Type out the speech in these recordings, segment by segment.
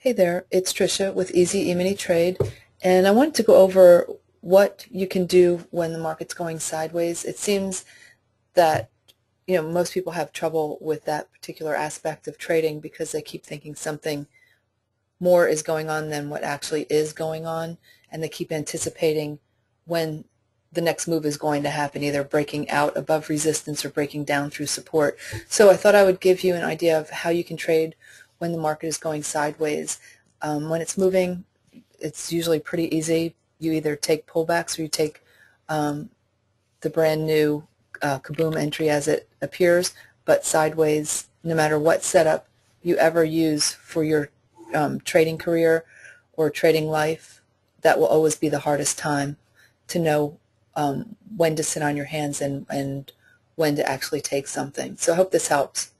Hey there, it's Trisha with Easy Emini Trade, and I wanted to go over what you can do when the market's going sideways. It seems that most people have trouble with that particular aspect of trading because they keep thinking something more is going on than what actually is going on, and they keep anticipating when the next move is going to happen, either breaking out above resistance or breaking down through support. So I thought I would give you an idea of how you can trade when the market is going sideways. When it's moving, it's usually pretty easy. You either take pullbacks or you take the brand new kaboom entry as it appears, but sideways, no matter what setup you ever use for your trading career or trading life, that will always be the hardest time to know when to sit on your hands and when to actually take something. So I hope this helps.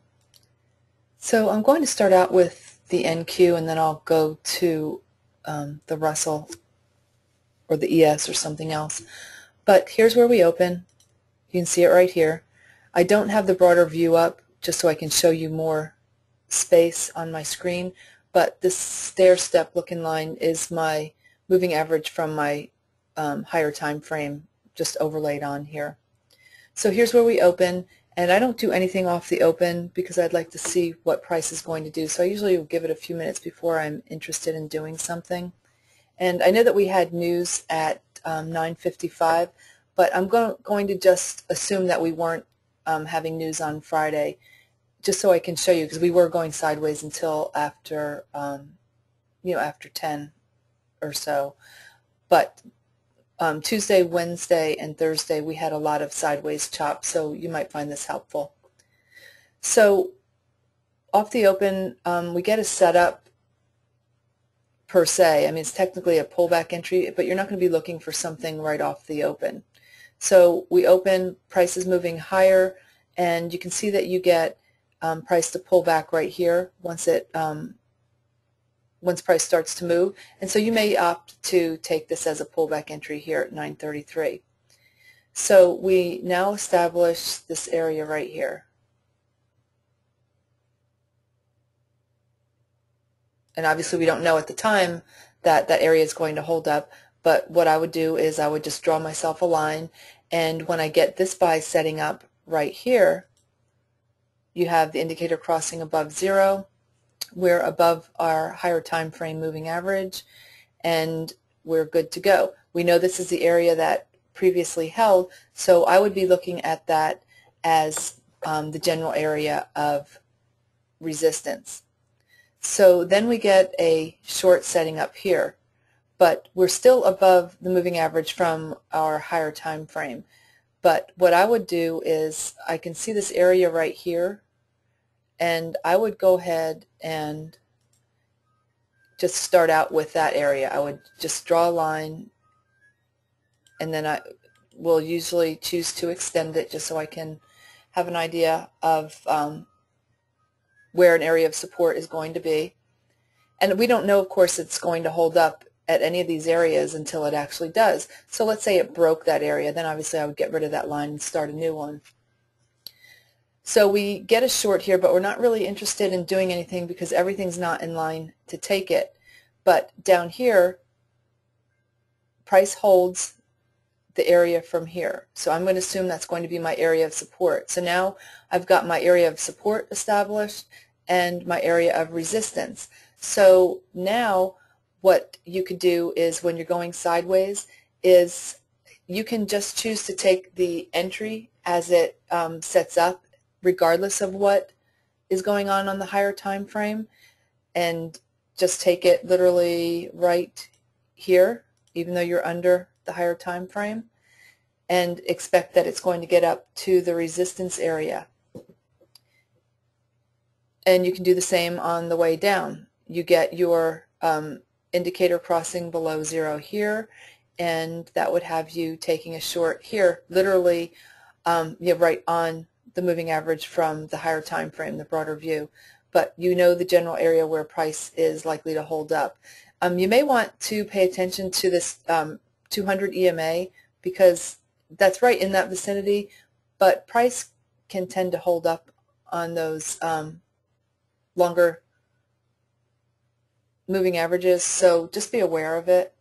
So I'm going to start out with the NQ, and then I'll go to the Russell or the ES or something else. But here's where we open. You can see it right here. I don't have the broader view up just so I can show you more space on my screen, but this stair-step looking line is my moving average from my higher time frame just overlaid on here. So here's where we open, and I don't do anything off the open because I'd like to see what price is going to do. So I usually will give it a few minutes before I'm interested in doing something. And I know that we had news at 9:55, but I'm going to just assume that we weren't having news on Friday, just so I can show you, because we were going sideways until after after 10 or so. But Tuesday, Wednesday, and Thursday we had a lot of sideways chop, so you might find this helpful. So off the open, we get a setup per se. I mean, it's technically a pullback entry, but you're not going to be looking for something right off the open. So we open, price is moving higher, and you can see that you get price to pull back right here once price starts to move. And so you may opt to take this as a pullback entry here at 9:33. So we now establish this area right here. And obviously we don't know at the time that that area is going to hold up, but what I would do is I would just draw myself a line, and when I get this buy setting up right here, you have the indicator crossing above zero. We're above our higher time frame moving average, and we're good to go. We know this is the area that previously held, so I would be looking at that as the general area of resistance. So then we get a short setting up here, but we're still above the moving average from our higher time frame. But what I would do is I can see this area right here, and I would go ahead and just start out with that area. I would just draw a line, and then I will usually choose to extend it just so I can have an idea of where an area of support is going to be. And we don't know, of course, it's going to hold up at any of these areas until it actually does. So let's say it broke that area, then obviously I would get rid of that line and start a new one. So we get a short here, but we're not really interested in doing anything because everything's not in line to take it. But down here, price holds the area from here. So I'm going to assume that's going to be my area of support. So now I've got my area of support established and my area of resistance. So now what you could do is, when you're going sideways, is you can just choose to take the entry as it sets up, regardless of what is going on the higher time frame, and just take it literally right here, even though you're under the higher time frame, and expect that it's going to get up to the resistance area. And you can do the same on the way down. You get your indicator crossing below zero here, and that would have you taking a short here, literally right on the moving average from the higher time frame, the broader view. But you know the general area where price is likely to hold up. You may want to pay attention to this 200 EMA, because that's right in that vicinity, but price can tend to hold up on those longer moving averages, so just be aware of it.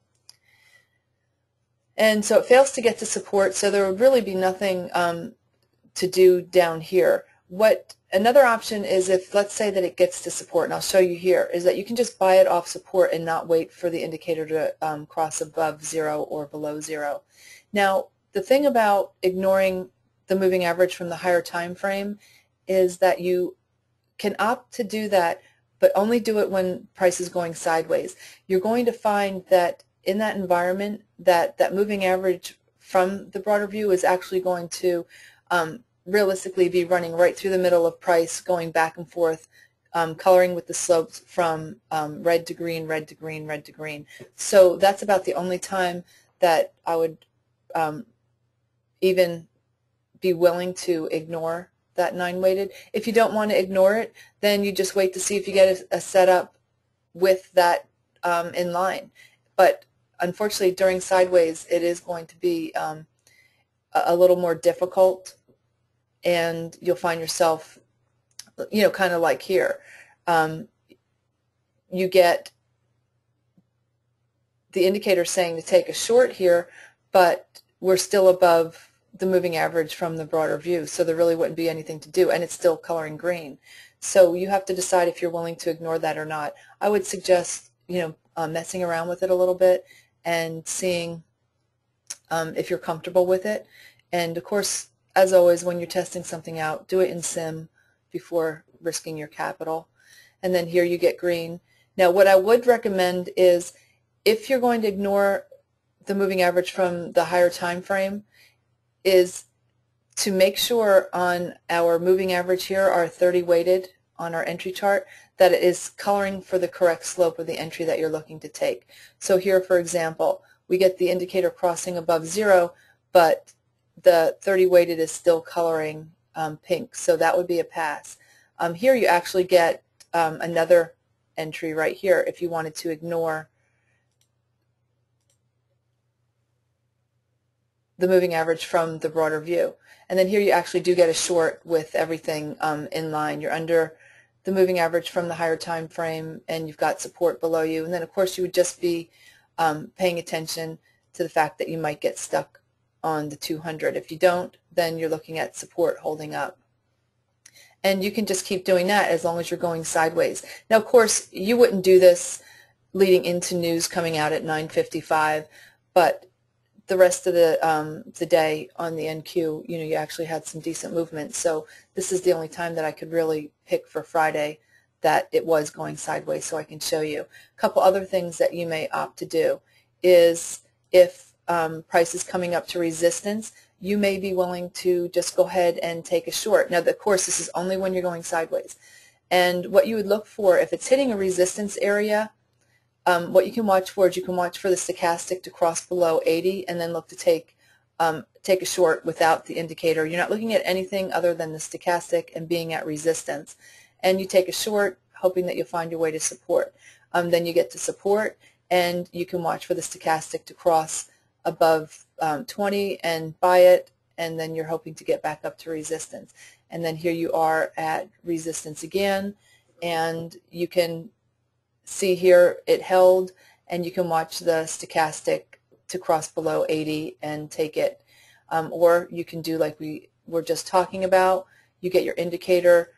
And so it fails to get to support, so there would really be nothing to do down here. What another option is, if let's say that it gets to support, and I'll show you here, is that you can just buy it off support and not wait for the indicator to cross above 0 or below 0. Now, the thing about ignoring the moving average from the higher time frame is that you can opt to do that, but only do it when price is going sideways. You're going to find that in that environment, that moving average from the broader view is actually going to realistically be running right through the middle of price, going back and forth, coloring with the slopes from red to green, red to green, red to green. So that's about the only time that I would even be willing to ignore that 9 weighted. If you don't want to ignore it, then you just wait to see if you get a setup with that in line. But unfortunately, during sideways, it is going to be a little more difficult, and you'll find yourself, you know, kind of like here. You get the indicator saying to take a short here, but we're still above the moving average from the broader view, so there really wouldn't be anything to do, and it's still coloring green. So you have to decide if you're willing to ignore that or not. I would suggest, you know, messing around with it a little bit and seeing if you're comfortable with it. And of course, as always, when you're testing something out, do it in sim before risking your capital. And then here you get green. Now, what I would recommend is, if you're going to ignore the moving average from the higher time frame, is to make sure on our moving average here, our 30 weighted on our entry chart, that it is coloring for the correct slope of the entry that you're looking to take. So here, for example, we get the indicator crossing above 0, but the 30 weighted is still coloring pink, so that would be a pass. Here you actually get another entry right here if you wanted to ignore the moving average from the broader view. And then here you actually do get a short with everything in line. You're under the moving average from the higher time frame, and you've got support below you. And then, of course, you would just be paying attention to the fact that you might get stuck on the 200. If you don't, then you're looking at support holding up. And you can just keep doing that as long as you're going sideways. Now, of course, you wouldn't do this leading into news coming out at 9:55, but the rest of the day on the NQ, you know, you actually had some decent movement. So this is the only time that I could really pick for Friday that it was going sideways, so I can show you. A couple other things that you may opt to do is, if price is coming up to resistance, you may be willing to just go ahead and take a short. Now, of course, this is only when you're going sideways. And what you would look for, if it's hitting a resistance area, what you can watch for is you can watch for the stochastic to cross below 80 and then look to take a short without the indicator. You're not looking at anything other than the stochastic and being at resistance. And you take a short, hoping that you'll find your way to support. Then you get to support, and you can watch for the stochastic to cross above 20 and buy it, and then you're hoping to get back up to resistance. And then here you are at resistance again, and you can see here it held, and you can watch the stochastic to cross below 80 and take it. Or you can do like we were just talking about. You get your indicator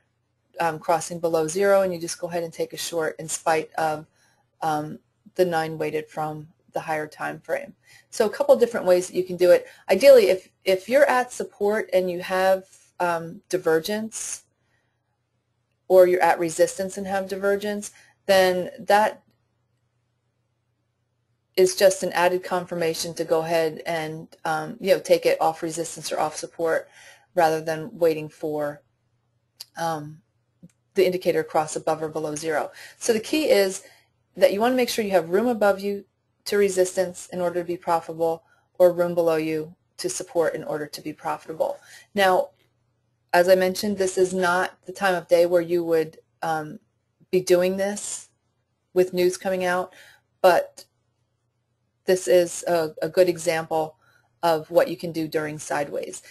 crossing below 0, and you just go ahead and take a short in spite of the 9 weighted from the higher time frame. So a couple different ways that you can do it. Ideally, if you're at support and you have divergence, or you're at resistance and have divergence, then that is just an added confirmation to go ahead and you know, take it off resistance or off support, rather than waiting for the indicator cross above or below 0. So the key is that you want to make sure you have room above you to resistance in order to be profitable, or room below you to support in order to be profitable. Now, as I mentioned, this is not the time of day where you would be doing this with news coming out, but this is a good example of what you can do during sideways.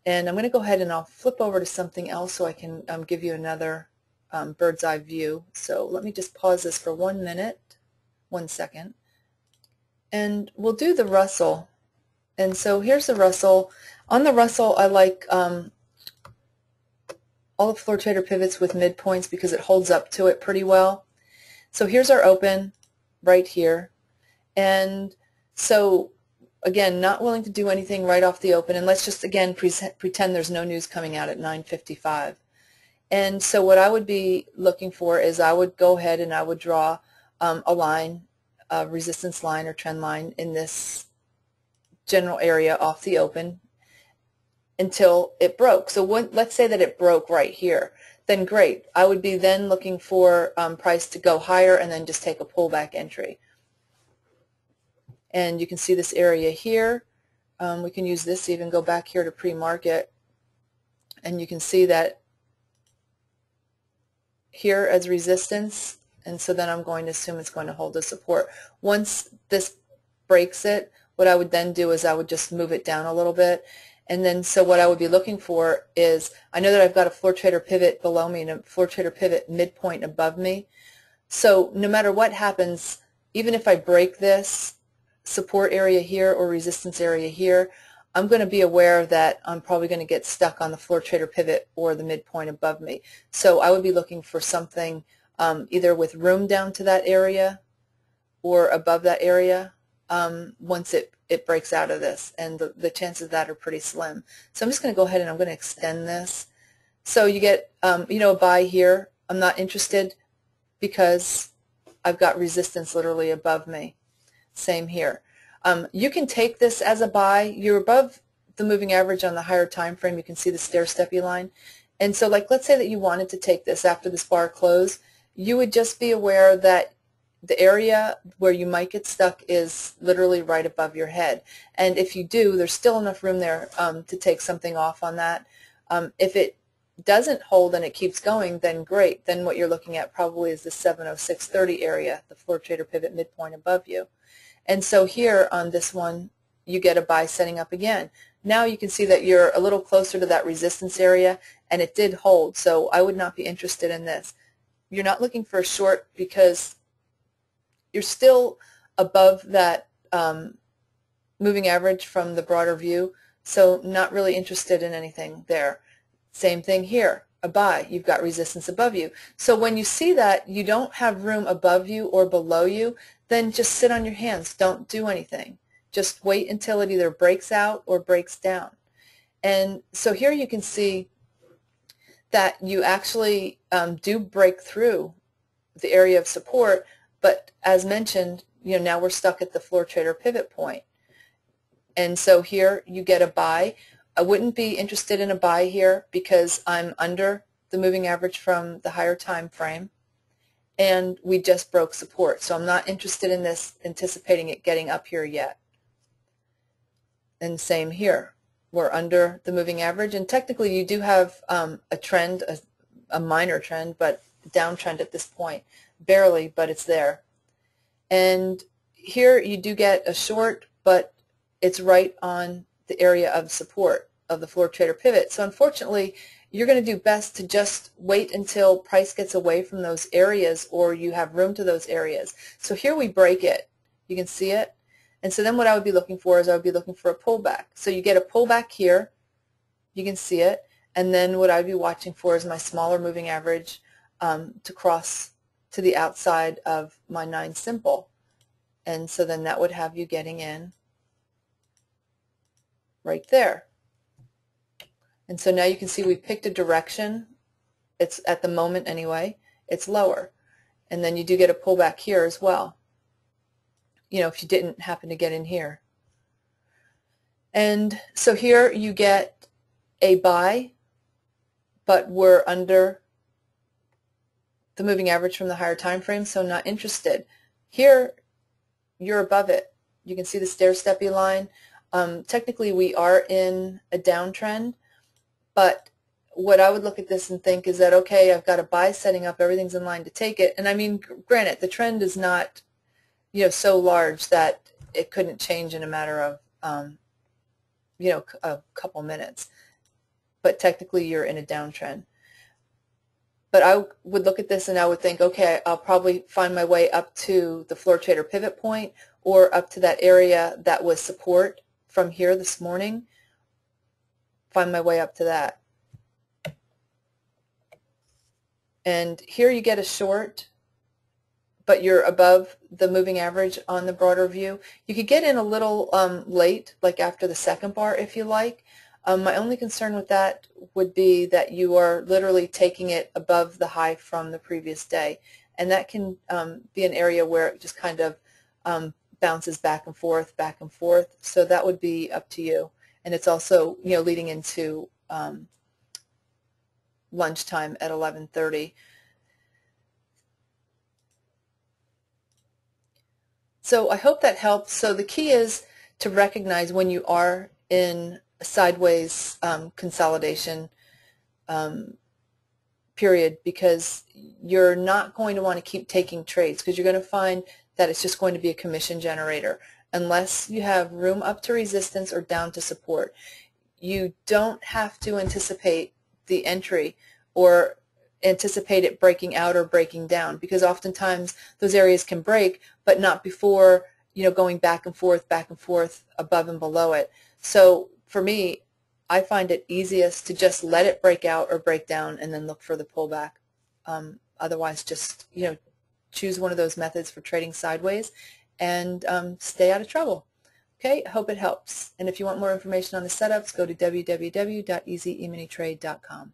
And I'm going to go ahead and I'll flip over to something else so I can give you another bird's eye view. So let me just pause this for 1 minute, 1 second, and we'll do the Russell. And so here's the Russell. On the Russell, I like all the floor trader pivots with midpoints because it holds up to it pretty well. So here's our open right here. And so again, not willing to do anything right off the open, and let's just again pretend there's no news coming out at 9:55. And so what I would be looking for is I would go ahead and I would draw a line, a resistance line or trend line in this general area off the open until it broke. So let's say that it broke right here. Then great. I would be then looking for price to go higher and then just take a pullback entry. And you can see this area here. We can use this, even go back here to pre-market, and you can see that here as resistance, and so then I'm going to assume it's going to hold the support. Once this breaks it, what I would then do is I would just move it down a little bit. And then so what I would be looking for is, I know that I've got a floor trader pivot below me and a floor trader pivot midpoint above me. So no matter what happens, even if I break this support area here or resistance area here, I'm going to be aware that I'm probably going to get stuck on the floor trader pivot or the midpoint above me. So I would be looking for something either with room down to that area or above that area once it breaks out of this, and the chances of that are pretty slim. So I'm just going to go ahead and I'm going to extend this. So you get a buy here. I'm not interested because I've got resistance literally above me. Same here. You can take this as a buy. You're above the moving average on the higher time frame. You can see the stair-steppy line. And so like let's say that you wanted to take this after this bar close, you would just be aware that the area where you might get stuck is literally right above your head. And if you do, there's still enough room there to take something off on that. If it doesn't hold and it keeps going, then great. Then what you're looking at probably is the 706.30 area, the floor trader pivot midpoint above you. And so here on this one, you get a buy setting up again. Now you can see that you're a little closer to that resistance area, and it did hold. So I would not be interested in this. You're not looking for a short because you're still above that moving average from the broader view, so not really interested in anything there. Same thing here, a buy. You've got resistance above you. So when you see that you don't have room above you or below you, then just sit on your hands. Don't do anything. Just wait until it either breaks out or breaks down. And so here you can see that you actually do break through the area of support, but as mentioned, now we're stuck at the floor trader pivot point. And so here you get a buy. I wouldn't be interested in a buy here because I'm under the moving average from the higher time frame, and we just broke support. So I'm not interested in this, anticipating it getting up here yet. And same here. We're under the moving average, and technically you do have a trend, a minor trend, but downtrend at this point. Barely, but it's there. And here you do get a short, but it's right on the area of support of the floor trader pivot. So unfortunately, you're going to do best to just wait until price gets away from those areas or you have room to those areas. So here we break it. You can see it. And so then what I would be looking for is I would be looking for a pullback. So you get a pullback here. You can see it. And then what I'd be watching for is my smaller moving average to cross to the outside of my 9 simple. And so then that would have you getting in right there. And so now you can see we picked a direction. It's at the moment anyway, it's lower. And then you do get a pullback here as well, if you didn't happen to get in here. And so here you get a buy, but we're under the moving average from the higher time frame, so not interested. Here you're above it. You can see the stair-steppy line. Technically we are in a downtrend, but what I would look at this and think is that, okay, I've got a buy setting up, everything's in line to take it. And I mean, granted, the trend is not so large that it couldn't change in a matter of a couple minutes, but technically you're in a downtrend. But I would look at this and I would think, okay, I'll probably find my way up to the floor trader pivot point or up to that area that was support from here this morning, find my way up to that. And here you get a short, but you're above the moving average on the broader view. You could get in a little late, like after the second bar if you like. My only concern with that would be that you are literally taking it above the high from the previous day. And that can be an area where it just kind of bounces back and forth, back and forth. So that would be up to you. And it's also, you know, leading into lunchtime at 11:30. So I hope that helps. So the key is to recognize when you are in a sideways consolidation period, because you're not going to want to keep taking trades, because you're going to find that it's just going to be a commission generator unless you have room up to resistance or down to support. You don't have to anticipate the entry or anticipate it breaking out or breaking down, because oftentimes those areas can break, but not before, you know, going back and forth, above and below it. So for me, I find it easiest to just let it break out or break down and then look for the pullback. Otherwise, just, you know, choose one of those methods for trading sideways and stay out of trouble. Okay, I hope it helps. And if you want more information on the setups, go to www.easyeminitrade.com.